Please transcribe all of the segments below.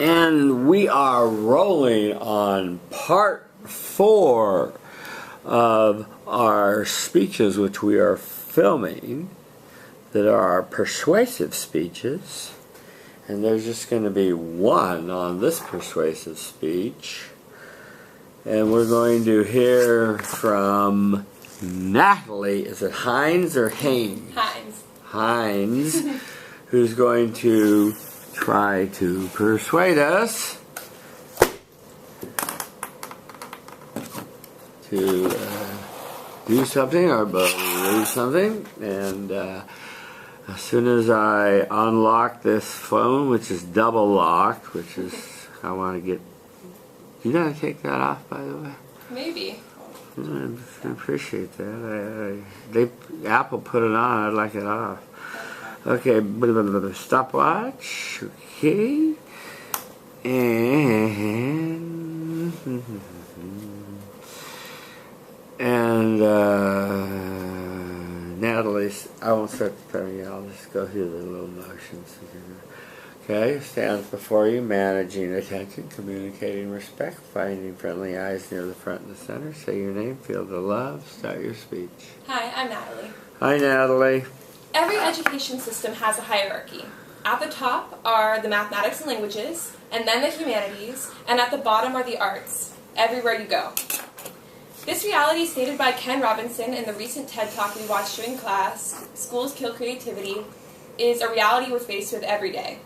And we are rolling on part 4 of our speeches, which we are filming, that are our persuasive speeches. And there's just going to be one on this persuasive speech. And we're going to hear from Natalie. Is it Hines or Haynes? Hines. Hines, who's going to try to persuade us to do something or believe something. And as soon as I unlock this phone, which is double locked, which is, I want to get, you gotta take that off, by the way? Maybe. I appreciate that. Apple put it on, I'd like it off. Okay, stopwatch. Okay. And Natalie, I won't start the premier, I'll just go through the little motions. Okay, stands before you, managing attention, communicating respect, finding friendly eyes near the front and the center. Say your name, feel the love, start your speech. Hi, I'm Natalie. Hi, Natalie. Every education system has a hierarchy. At the top are the mathematics and languages, and then the humanities, and at the bottom are the arts, everywhere you go. This reality, stated by Ken Robinson in the recent TED Talk we watched during class, Schools Kill Creativity, is a reality we're faced with every day.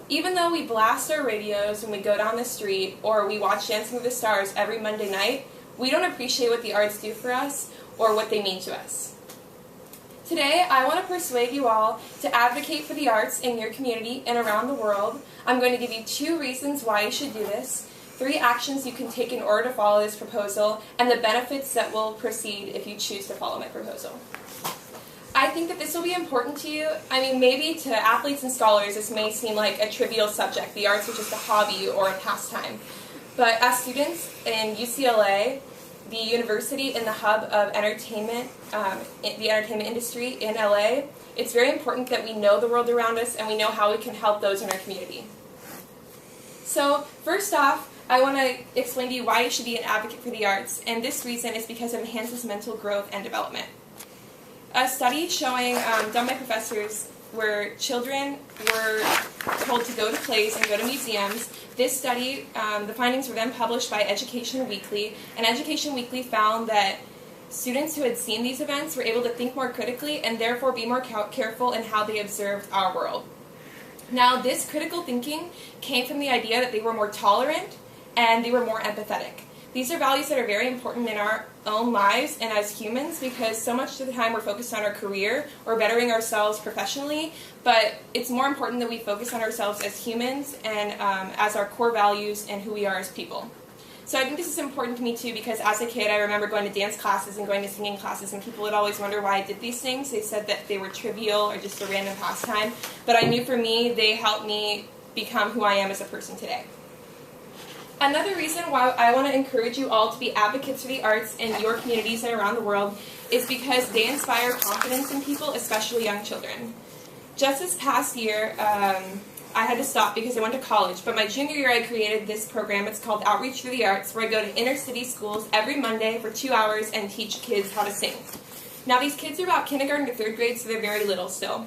Even though we blast our radios when we go down the street, or we watch Dancing with the Stars every Monday night, we don't appreciate what the arts do for us, or what they mean to us. Today, I want to persuade you all to advocate for the arts in your community and around the world. I'm going to give you 2 reasons why you should do this, 3 actions you can take in order to follow this proposal, and the benefits that will proceed if you choose to follow my proposal. I think that this will be important to you. I mean, maybe to athletes and scholars this may seem like a trivial subject. The arts are just a hobby or a pastime. But as students in UCLA, the university and the hub of entertainment, the entertainment industry in LA, it's very important that we know the world around us and we know how we can help those in our community. So first off, I want to explain to you why you should be an advocate for the arts, and this reason is because it enhances mental growth and development. A study showing, done by professors, where children were told to go to plays and go to museums. This study, the findings were then published by Education Weekly, and Education Weekly found that students who had seen these events were able to think more critically and therefore be more careful in how they observed our world. Now, this critical thinking came from the idea that they were more tolerant and they were more empathetic. These are values that are very important in our own lives and as humans, because so much of the time we're focused on our career or bettering ourselves professionally, but it's more important that we focus on ourselves as humans and as our core values and who we are as people. So I think this is important to me too, because as a kid I remember going to dance classes and going to singing classes, and people would always wonder why I did these things. They said that they were trivial or just a random pastime, but I knew for me they helped me become who I am as a person today. Another reason why I want to encourage you all to be advocates for the arts in your communities and around the world is because they inspire confidence in people, especially young children. Just this past year, I had to stop because I went to college, but my junior year I created this program. It's called Outreach for the Arts, where I go to inner city schools every Monday for 2 hours and teach kids how to sing. Now these kids are about kindergarten to 3rd grade, so they're very little still.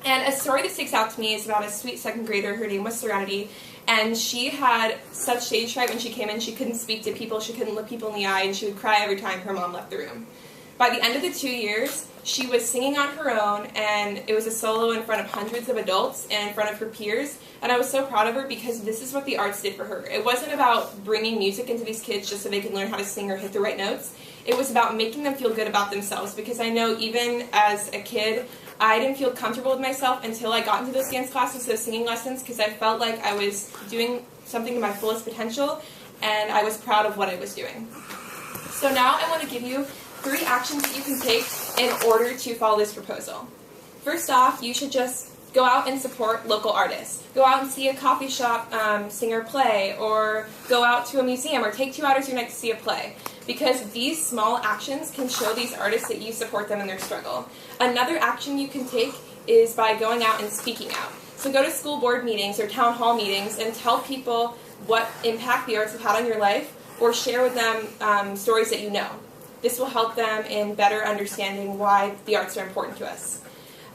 And a story that sticks out to me is about a sweet 2nd grader. Her name was Serenity. And she had such stage fright when she came in. She couldn't speak to people, she couldn't look people in the eye, and she would cry every time her mom left the room. By the end of the 2 years, she was singing on her own, and it was a solo in front of hundreds of adults and in front of her peers. And I was so proud of her because this is what the arts did for her. It wasn't about bringing music into these kids just so they could learn how to sing or hit the right notes. It was about making them feel good about themselves, because I know even as a kid, I didn't feel comfortable with myself until I got into those dance classes, those singing lessons, because I felt like I was doing something to my fullest potential, and I was proud of what I was doing. So now I want to give you 3 actions that you can take in order to follow this proposal. First off, you should just go out and support local artists. Go out and see a coffee shop singer play, or go out to a museum, or take 2 hours your night to see a play. Because these small actions can show these artists that you support them in their struggle. Another action you can take is by going out and speaking out. So go to school board meetings or town hall meetings and tell people what impact the arts have had on your life, or share with them stories that you know. This will help them in better understanding why the arts are important to us.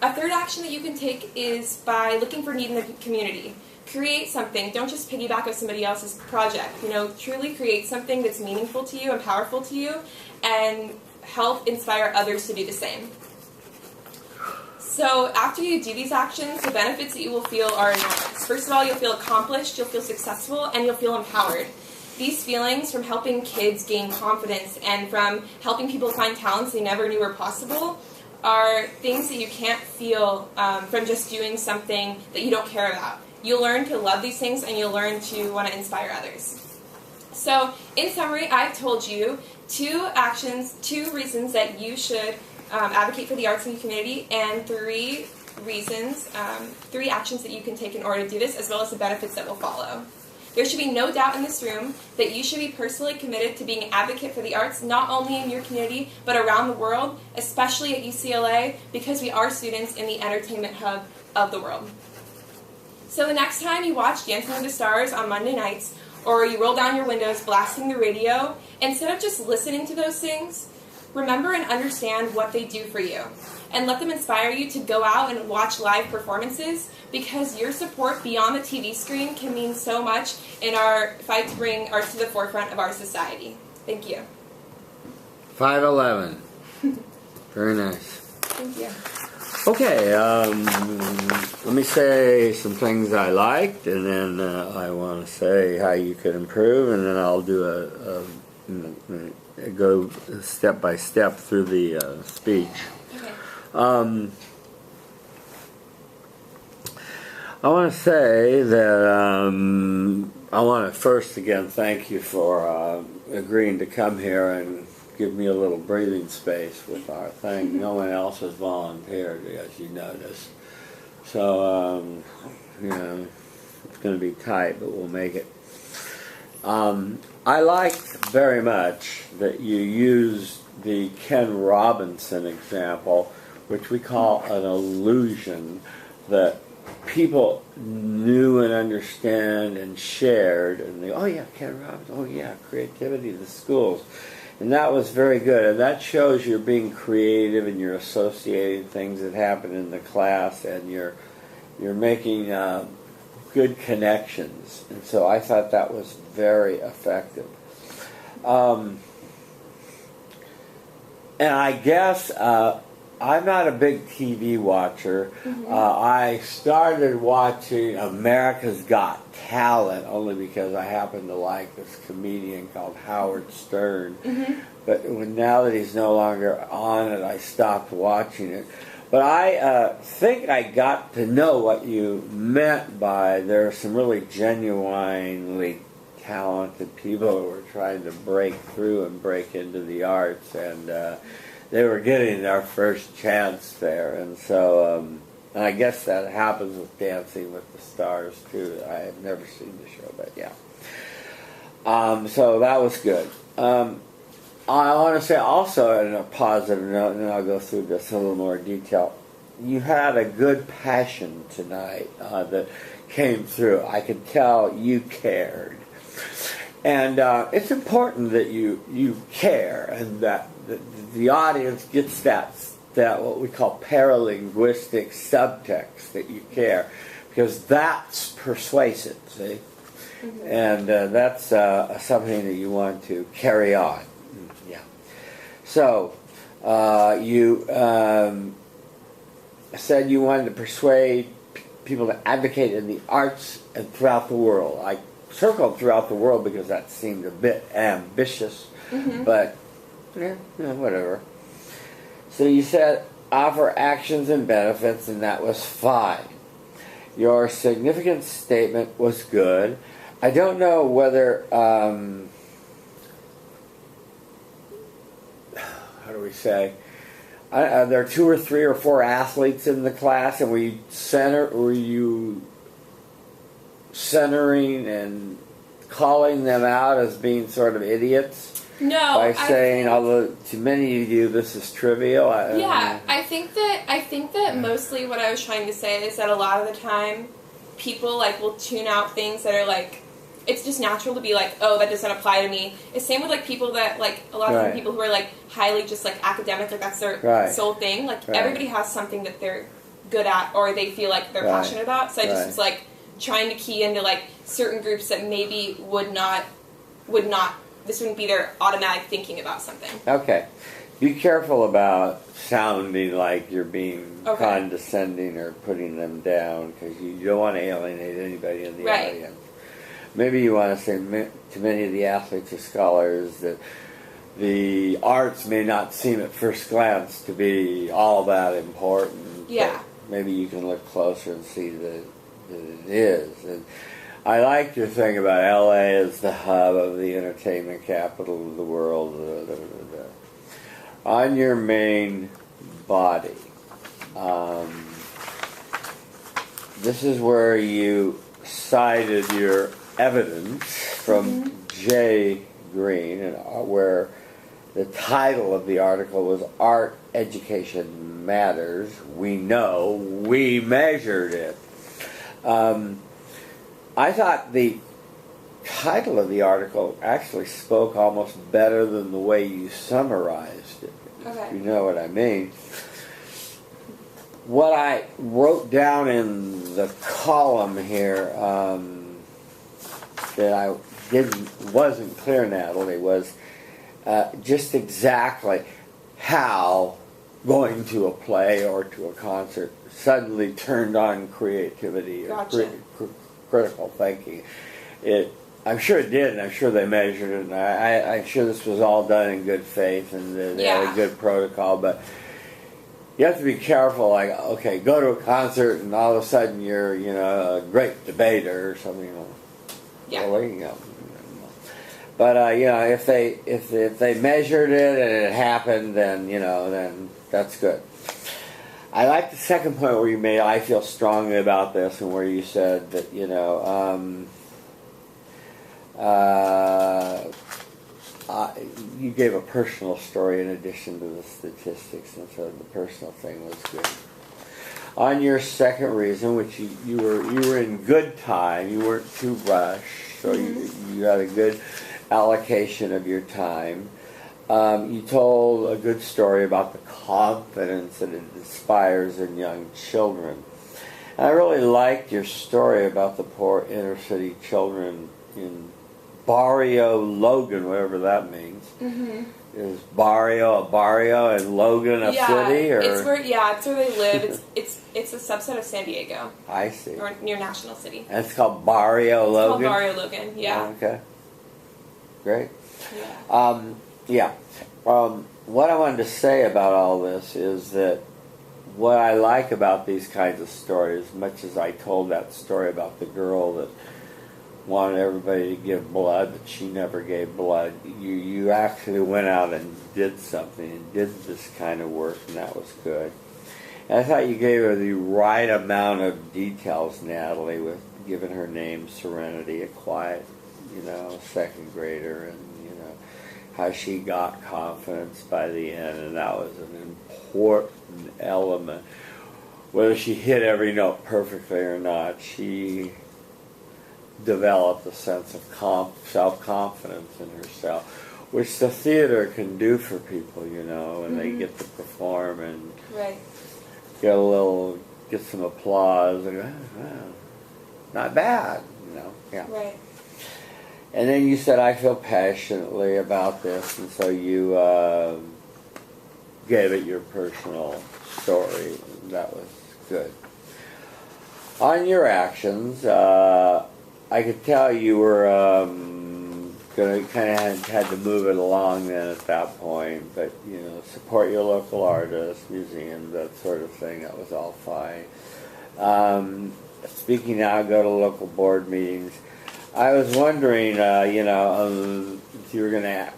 A third action that you can take is by looking for need in the community. Create something. Don't just piggyback on somebody else's project. Truly create something that's meaningful to you and powerful to you, and help inspire others to do the same. So after you do these actions, the benefits that you will feel are enormous. First of all, you'll feel accomplished, you'll feel successful, and you'll feel empowered. These feelings from helping kids gain confidence and from helping people find talents they never knew were possible are things that you can't feel from just doing something that you don't care about. You'll learn to love these things, and you'll learn to want to inspire others. So, in summary, I've told you 2 reasons that you should advocate for the arts in your community, and 3 actions that you can take in order to do this, as well as the benefits that will follow. There should be no doubt in this room that you should be personally committed to being an advocate for the arts, not only in your community, but around the world, especially at UCLA, because we are students in the entertainment hub of the world. So the next time you watch Dancing with the Stars on Monday nights, or you roll down your windows blasting the radio, instead of just listening to those things, remember and understand what they do for you. And let them inspire you to go out and watch live performances, because your support beyond the TV screen can mean so much in our fight to bring arts to the forefront of our society. Thank you. 511. Very nice. Thank you. Okay, let me say some things I liked, and then I want to say how you could improve, and then I'll do go step by step through the speech. Okay. I want to say that I want to first again thank you for agreeing to come here and give me a little breathing space with our thing. No one else has volunteered, as you noticed. So, it's going to be tight, but we'll make it. I liked very much that you used the Ken Robinson example, which we call an illusion, that people knew and understand and shared, and they, oh yeah, Ken Robinson, oh yeah, creativity of the schools. And that was very good, and that shows you're being creative and you're associating things that happen in the class, and you're making good connections. And so I thought that was very effective. And I guess I'm not a big TV watcher. Mm-hmm. I started watching America's Got Talent only because I happen to like this comedian called Howard Stern. Mm-hmm. But now that he's no longer on it, I stopped watching it. But I think I got to know what you meant by there are some really genuinely talented people who were trying to break through and break into the arts, and they were getting their first chance there. And so and I guess that happens with Dancing with the Stars too. I have never seen the show, but yeah. So that was good. I want to say also, on a positive note, and then I'll go through this in a little more detail, you had a good passion tonight that came through. I could tell you cared. And it's important that you care, and that the audience gets that what we call paralinguistic subtext, that you care, because that's persuasive, see? Mm-hmm. And that's something that you want to carry on. Yeah. So you said you wanted to persuade people to advocate in the arts and throughout the world. I circled throughout the world because that seemed a bit ambitious, Mm-hmm. but whatever. So you said offer actions and benefits, and that was fine. Your significant statement was good. I don't know whether how do we say? There are 2 or 3 or 4 athletes in the class, and were you centering and calling them out as being sort of idiots? No, by saying, although to many of you this is trivial. I think that mostly what I was trying to say is that a lot of the time, people like will tune out things that are like, it's just natural to be like, oh, that doesn't apply to me. It's same with like people that like a lot of people who are like highly just like academic, like that's their sole thing. Like everybody has something that they're good at or they feel like they're passionate about. So I just was like trying to key into like certain groups that maybe would not. This wouldn't be their automatic thinking about something. Okay. Be careful about sounding like you're being condescending or putting them down, because you don't want to alienate anybody in the audience. Maybe you want to say to many of the athletes or scholars that the arts may not seem at first glance to be all that important. Yeah. Maybe you can look closer and see that it is. And I like your thing about LA as the hub of the entertainment capital of the world. On your main body, this is where you cited your evidence from J. Green, and where the title of the article was Art Education Matters. We know, we measured it. I thought the title of the article actually spoke almost better than the way you summarized it. Okay. You know what I mean. What I wrote down in the column here that I wasn't clear, Natalie, was just exactly how going to a play or to a concert suddenly turned on creativity or critical thinking. I'm sure it did, and I'm sure they measured it, and I'm sure this was all done in good faith, and they had a good protocol, but you have to be careful, like, okay, go to a concert, and all of a sudden you're, a great debater or something, But, if they measured it and it happened, then that's good. I like the second point where you made, I feel strongly about this, and where you said that, you gave a personal story in addition to the statistics, and so the personal thing was good. On your second reason, which you were in good time, you weren't too rushed, so you had a good allocation of your time. You told a good story about the confidence that it inspires in young children. And I really liked your story about the poor inner city children in Barrio Logan, whatever that means. Is Barrio a barrio and Logan a city? Or? It's where they live. It's a subset of San Diego. I see. Or near National City. And it's called Barrio Logan? It's called Barrio Logan, yeah. Oh, okay. Great. Yeah. What I wanted to say about all this is that what I like about these kinds of stories, much as I told that story about the girl that wanted everybody to give blood, but she never gave blood, you actually went out and did something and did this kind of work, and that was good. And I thought you gave her the right amount of details, Natalie, with giving her name Serenity, a quiet, second grader, and how she got confidence by the end, and that was an important element. Whether she hit every note perfectly or not, she developed a sense of self-confidence in herself, which the theater can do for people, when they get to perform and get some applause, and not bad, Right. And then you said, I feel passionately about this, and so you gave it your personal story. That was good. On your actions, I could tell you were going to kind of had to move it along then at that point, but, support your local artists, museums, that sort of thing. That was all fine. Speaking now, go to local board meetings. I was wondering, if you were going to,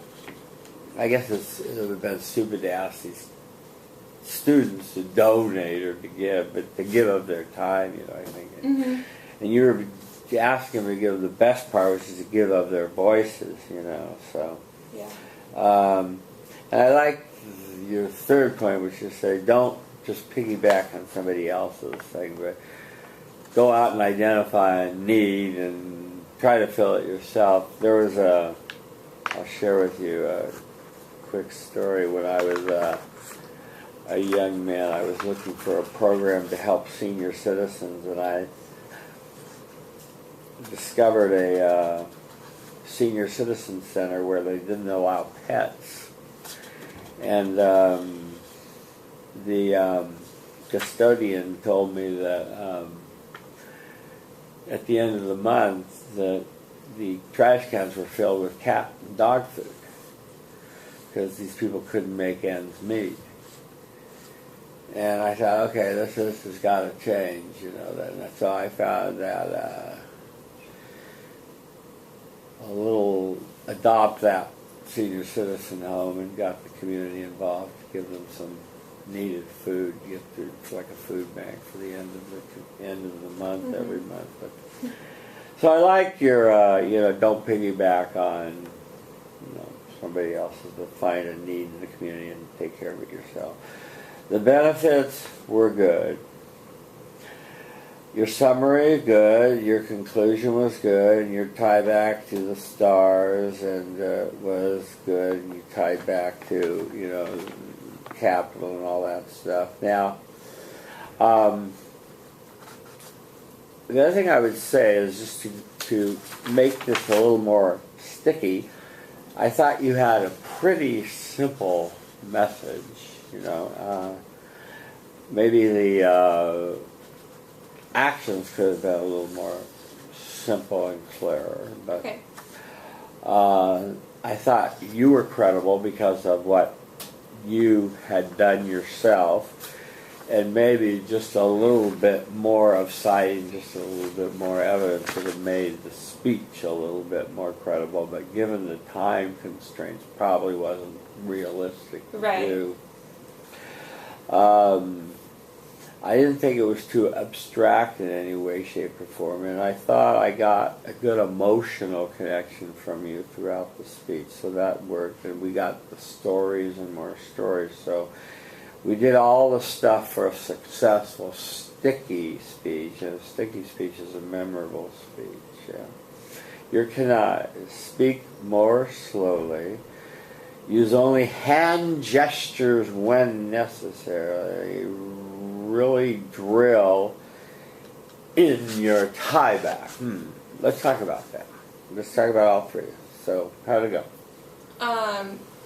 I guess it would have been stupid to ask these students to donate or to give, but to give of their time, I think. And you were asking them to give the best part, which is to give of their voices, so. Yeah. And I like your third point, which is say don't just piggyback on somebody else's thing, but go out and identify a need and try to fill it yourself. There was I'll share with you a quick story. When I was a young man, I was looking for a program to help senior citizens, and I discovered a senior citizen center where they didn't allow pets. And the custodian told me that at the end of the month the trash cans were filled with cat and dog food because these people couldn't make ends meet. And I thought, okay, this has got to change, you know. So I found that a little adopt that senior citizen home and got the community involved to give them some needed food. It's like a food bank for the end of the month every month. But so I like your don't piggyback on somebody else's, but find a need in the community and take care of it yourself. The benefits were good. Your summary good. Your conclusion was good, and your tie back to the stars and was good. And you tied back to capital and all that stuff. Now, the other thing I would say is just to make this a little more sticky. I thought you had a pretty simple message. Maybe the actions could have been a little more simple and clearer. But okay. I thought you were credible because of what you had done yourself, and maybe just a little bit more of citing, just a little bit more evidence would have made the speech a little bit more credible. But given the time constraints, probably wasn't realistic to do. I didn't think it was too abstract in any way, shape, or form, and I thought I got a good emotional connection from you throughout the speech, so that worked, and we got the stories and more stories, so we did all the stuff for a successful sticky speech, and a sticky speech is a memorable speech. You're to speak more slowly. Use only hand gestures when necessary. Really drill in your tie back. Let's talk about that. Let's talk about all three. So, how'd it go?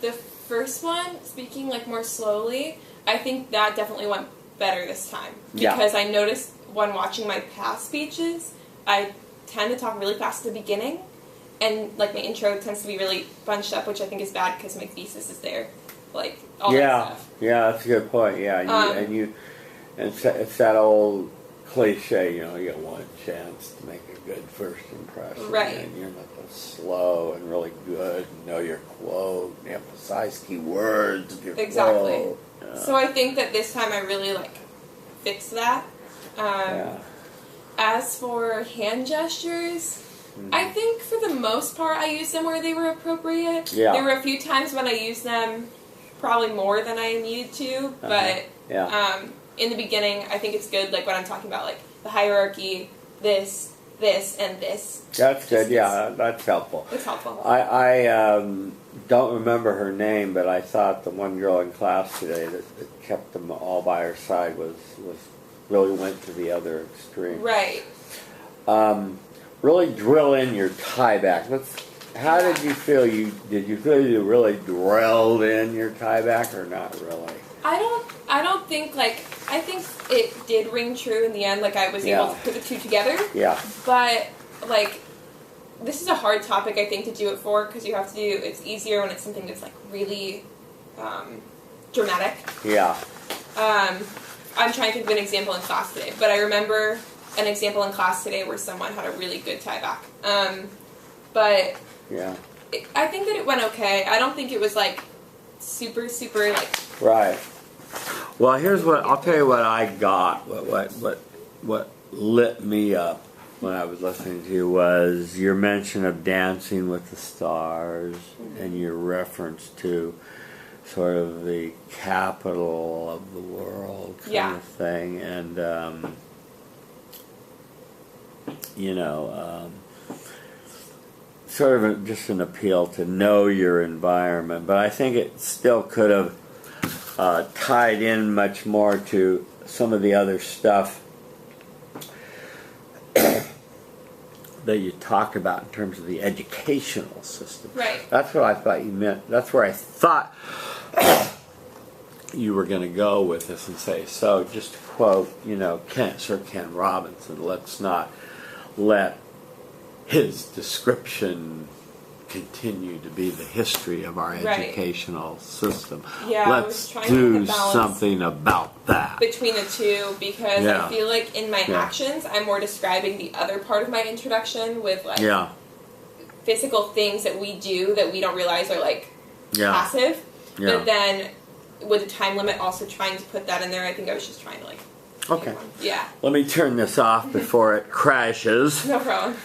The first one, speaking more slowly, I think that definitely went better this time. Because I noticed when watching my past speeches, I tend to talk really fast at the beginning. And my intro tends to be really bunched up, which I think is bad because my thesis is there, all that stuff. Yeah, that's a good point. Yeah, it's that old cliche, you get one chance to make a good first impression, right? And you're not slow and really good. Know your quote, and emphasize key words. Exactly. Quote. Yeah. So I think that this time I really fixed that. As for hand gestures. I think for the most part I used them where they were appropriate. Yeah. There were a few times when I used them probably more than I needed to, but in the beginning I think it's good when I'm talking about the hierarchy, this, and this. That's good, that's helpful. It's helpful. I don't remember her name, but I thought the one girl in class today that kept them all by her side was really went to the other extreme. Right. Really drill in your tie back. How did you feel? Did you feel you really drilled in your tie back or not really? I don't think I think it did ring true in the end. I was able to put the two together. Yeah. But this is a hard topic I think to do it for because you have to do. It's easier when it's something that's really dramatic. Yeah. I'm trying to think of an example in class today, but I remember an example in class today where someone had a really good tie back. But I think that it went okay. I don't think it was super right. Well, here's what I'll tell you. What I got. What lit me up when I was listening to you was your mention of Dancing with the Stars and your reference to sort of the capital of the world kind of thing, and sort of just an appeal to know your environment. But I think it still could have tied in much more to some of the other stuff that you talked about in terms of the educational system. Right. That's what I thought you meant. That's where I thought you were going to go with this and say, so just to quote, Sir Ken Robinson, let's not let his description continue to be the history of our educational system. Yeah, let's do something about that. Between the two, because I feel like in my actions, I'm more describing the other part of my introduction with physical things that we do that we don't realize are passive. Yeah. But then with the time limit, also trying to put that in there, I think I was just trying to Okay. Yeah. Let me turn this off before it crashes. No problem.